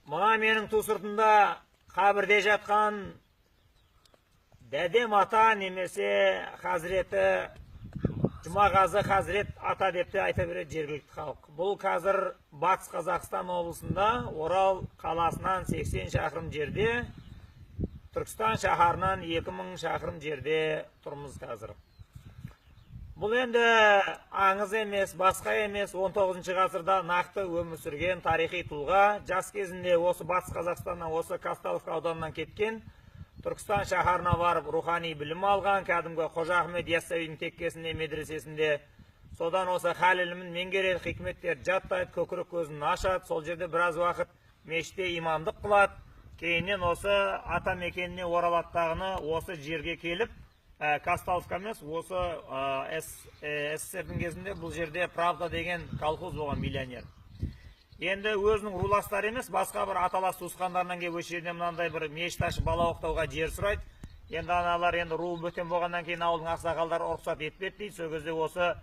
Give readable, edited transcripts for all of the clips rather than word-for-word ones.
Мына менің ту сыртында қабірде жатқан Дәдем ата немесе Хазіреті Жұмағазы Хазірет ата деп те айта береді жергілікті халық. Бұл қазір Батыс Қазақстан облысында Орал қаласынан 80 шақырым жерде, Түркістан шаһарынан 2000 шақырым жерде тұрмыз қазір. Бұл енді аңыз емес, басқа емес, 19 ғасырда нақты өмір сүрген тарихи тұлға, жас кезінде осы Батыс Қазақстаннан, осы Казталовка ауданынан кеткен, Түркістан шаһарына барып рухани білім алған, кәдімгі Қожа Ахмет Яссауидің теккесінде, медресесінде, содан осы хал ілімін меңгереді, хикметтер жаттайды, көкірек көзін ашады, сол жерде біраз уақыт мешітте имамдық қылады, кейіннен осы ата мекеніне оралаттағыны осы жерге келіп, Казталовка емес, осы СССР-дің кезінде бұл жерде Правда деген колхоз болған, миллионер. Енді өзінің руластары емес, басқа бір аталас туысқандарынан келіп осы жерде мынандай бір мешіт ашып бала оқытуға жер сұрайды. Енді аналар енді руы бөтен болғаннан кейін ауылдың ақсақалдары рұқсат етпеді дейді. Сол кезде осы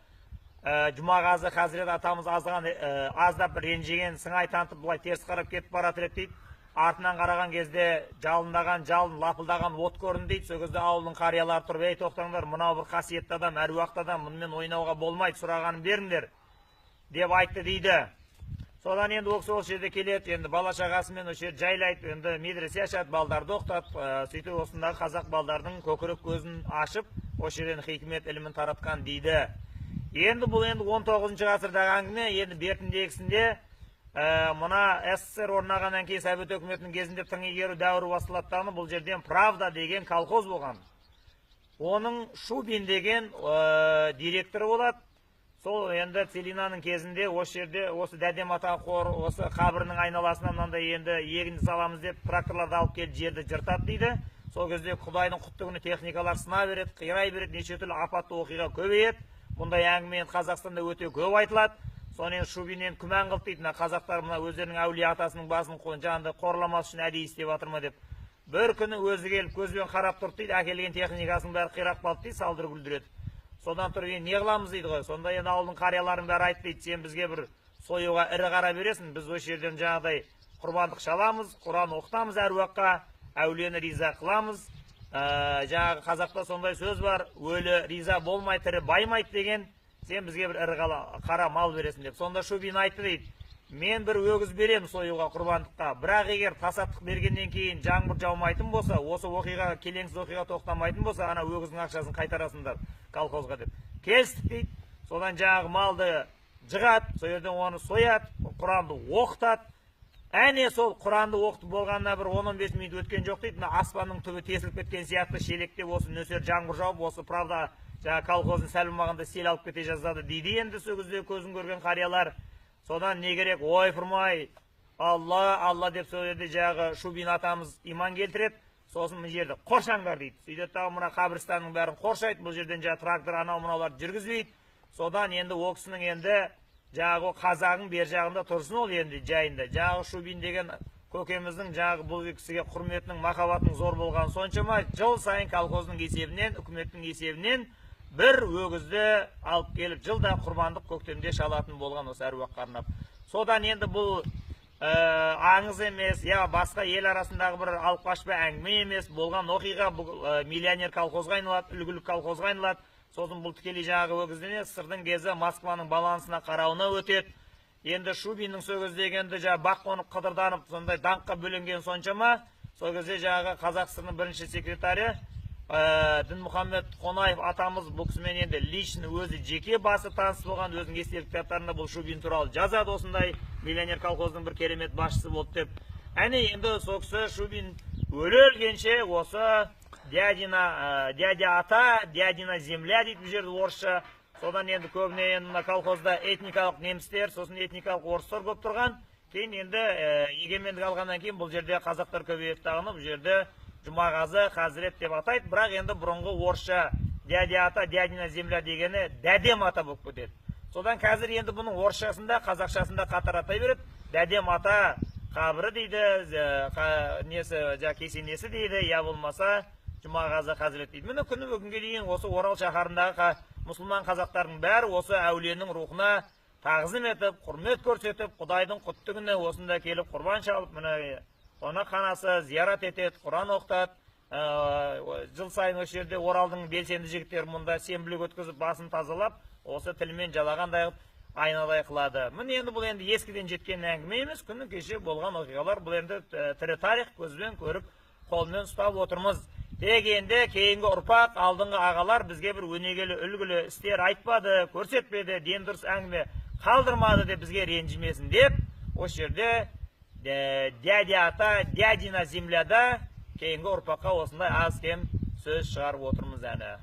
Жұмағазы Хазірет атамыз аздап ренжіген, сыңай танытып былай теріс қарап кетіп баратыр еді дейді. Артынан қараған кезде жалындаған жалын, лапылдаған от көрінді дейді. Сол кезде ауылдың қариялары тұрып, ей тоқтаңдар, мынау бір қасиетті адам, әруақты адам, мұнымен ойнауға болмайды, сұрағанын беріңдер деп айтты дейді. Содан енді ол жерде келеді, енді бала шағасымен осы жерде жайлайды, енді медресе ашады, балдарды оқытады, сөйтіп осындағы қазақ балдардың көкірек көзін ашып, осы жерден хикмет ілімін таратқан дейді. Енді бұл енді 19 ғасырдағы әңгіме, енді бертіндегісінде мына СССР орнағаннан кейін Совет өкіметінің кезінде тың игеру дәуірі басталаттағаны бұл жерден Правда деген колхоз болған. Оның Шубин деген директоры болады. Сол енді Целинаның кезінде осы жерде осы Дәдем ата қор, осы қабірінің айналасына мынандай енді егінді саламыз деп тракторларды алып келіп жерді жыртады дейді. Сол кезде Құдайдың құтты күні техникалар сына береді, қирай береді, неше түрлі апатты оқиға көбейеді. Бұндай әңгіме Қазақстанда өте көп айтылады. Сонымен Шубинен күмән қылды дейді, қазақтар мына өздерінің әулие атасының басын жанында қорламас үшін әдейі істеп жатыр ма деп. Бір күні өзі келіп көзбен қарап тұрды дейді, әкелген техникасының бәрі қирап қалды дейді, салдыр күлдіреді. Содан тұрып, не қыламыз дейді ғой. Сонда енді ауылдың қарияларының бәрі айтты дейді, сен бізге бір сойуға ірі қара бересің, біз осы жерден жаңағыдай құрбандық шаламыз, Құран оқытамыз әруаққа, әулиені риза қыламыз. Жаңағы қазақта сондай сөз бар, өлі риза болмай, тірі баймайды деген, сен бізге бір ірі қара мал бересің деп. Сонда Шубин айтты дейді, мен бір өгіз берем сойуға, құрбандыққа, бірақ егер тасаттық бергеннен кейін жаңбыр жаумайтын болса, осы оқиға, келеңсіз оқиға тоқтамайтын болса, ана өгіздің ақшасын қайтарасыңдар колхозға деп. Келістік дейді. Содан жаңағы малды жығады, сол жерден оны сояды, Құранды оқытады. Әне сол Құранды оқытып болғанына бір 10-15 минут өткен жоқ дейді. Аспанның түбі тесіліп кеткен сияқты шелектеп осы нөсер жаңбыр жауып, осы Правда жаңағы колхоздың сәл болмағанда сел алып кете жаздады дейді. Енді сол кезде көзін көрген қариялар. Содан не керек, ой фырмай, Алла деп сол жерде жаңағы Шубин атамыз иман келтіреді. Сосын бұл жерді қоршаңдар дейді. Сөйтеді тағы мына қабірстанның бәрін қоршайды. Бұл жерден жаңағы трактор анау-мынауларды жүргізбейді. Содан енді ол кісінің енді жаңағы қазағың бер жағында тұрсын ол енді жайында. Жаңағы Шубин деген көкеміздің жаңағы бұл кісіге құрметінің, махаббатының зор болған соншама жыл сайын колхоздың есебінен, үкіметтің есебінен бір өгізді алып келіп жылда құрбандық көктемде шалатын болған осы әруаққа арнап. Содан енді бұл аңыз емес, я басқа ел арасындағы бір алып қашпа әңгіме емес, болған оқиға бұл миллионер колхозға айналады, үлгілік колхозға айналады. Сосын бұл тікелей жаңағы өгізден сырдың кезі Москваның балансына қарауына өтеді. Енді Шубиннің сол кезде дегенді бақ қонып қыдырданып сондай даңққа бөленген соншама, сол кезде жаңағы қазақ ССР-ның бірінші секретары Дінмұхаммед Қонаев атамыз бұл кісімен енді лично өзі жеке басы таныс болған, өзінің естелік кітаптарында бұл Шубин туралы жазады, осындай миллионер колхоздың бір керемет басшысы болды деп. Әне енді сол кісі Шубин өле-өлгенше осы дядя ата, дядина земля дейді бұл жерде орысша. Содан енді көбіне енді колхозда этникалық немістер, сосын этникалық орыстар көп тұрған. Кейін енді егемендік алғаннан кейін бұл жерде қазақтар көбейіп тағыны, бұл жерде Жұмағазы Хазірет деп атайды, бірақ енді бұрынғы орысша дядя ата, дядина земля дегені Дәдем ата болып кетеді. Содан қазір енді бұның орысшасында, қазақшасында қатар атай береді. Дәдем ата қабірі дейді, кесенесі дейді, я болмаса Жұмағазы Хазірет дейді. Міне күні бүгінге дейін осы Орал шаһарындағы мұсылман қазақтардың бәрі осы әулиенің рухына тағзым етіп, құрмет көрсетіп, Құдайдың құтты күні осында келіп құрбан шалып, міне қонақханасы зиярат етеді, Құран оқытады. Жыл сайын осы жерде Оралдың белсенді жігіттері мұнда сенбілік өткізіп, басын тазалап, осы тілмен жалағандай қылып, айнадай қылады. Міне енді бұл енді ескіден жеткен әңгіме емес, күні кеше болған оқиғалар, бұл енді тірі тарих, көзбен көріп, қолмен ұстап отырмыз. Тек енді кейінгі ұрпақ, алдыңғы ағалар бізге бір өнегелі, үлгілі істер айтпады, көрсетпеді, ден дұрыс әңгіме қалдырмады деп бізге ренжімесін деп, осы жерде дядя ата, дядина земляда кейінгі ұрпаққа осындай аз кем сөз шығарып отырмыз әні.